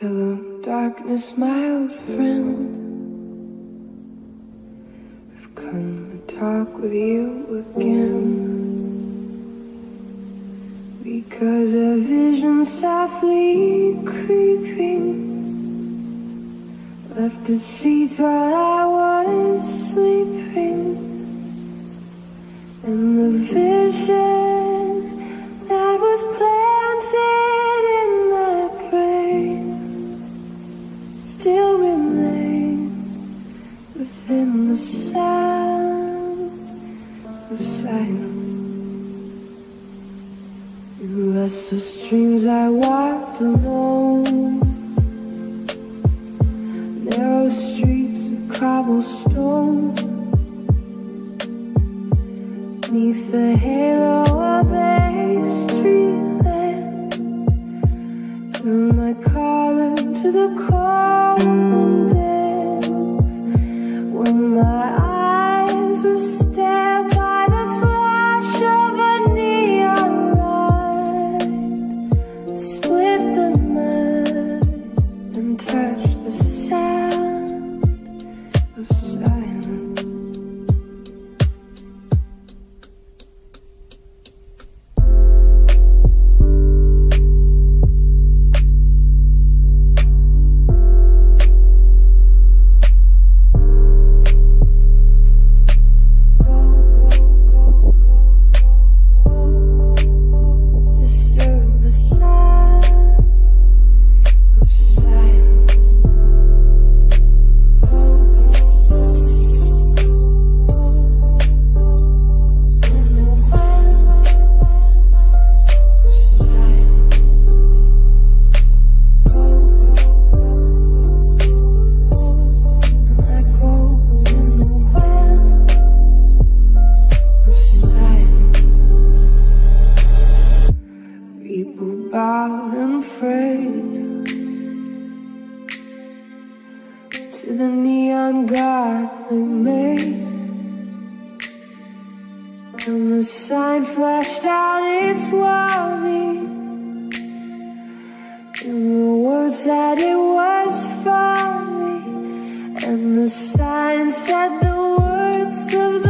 Hello, darkness, my old friend. I've come to talk with you again, because a vision softly creeping left its seeds while I was sleeping, and the vision that was planted in my brain still remains within the sound of silence. In restless dreams I walked alone, narrow streets of cobblestone, beneath the halo of a street lamp. Turn my collar to the cold and damp, when my eyes were stabbed by the flash of a neon light, split the night and touched the sound of silence. Bowed and prayed to the neon god they made, and the sign flashed out its warning, and the words that it was for me, and the sign said the words of the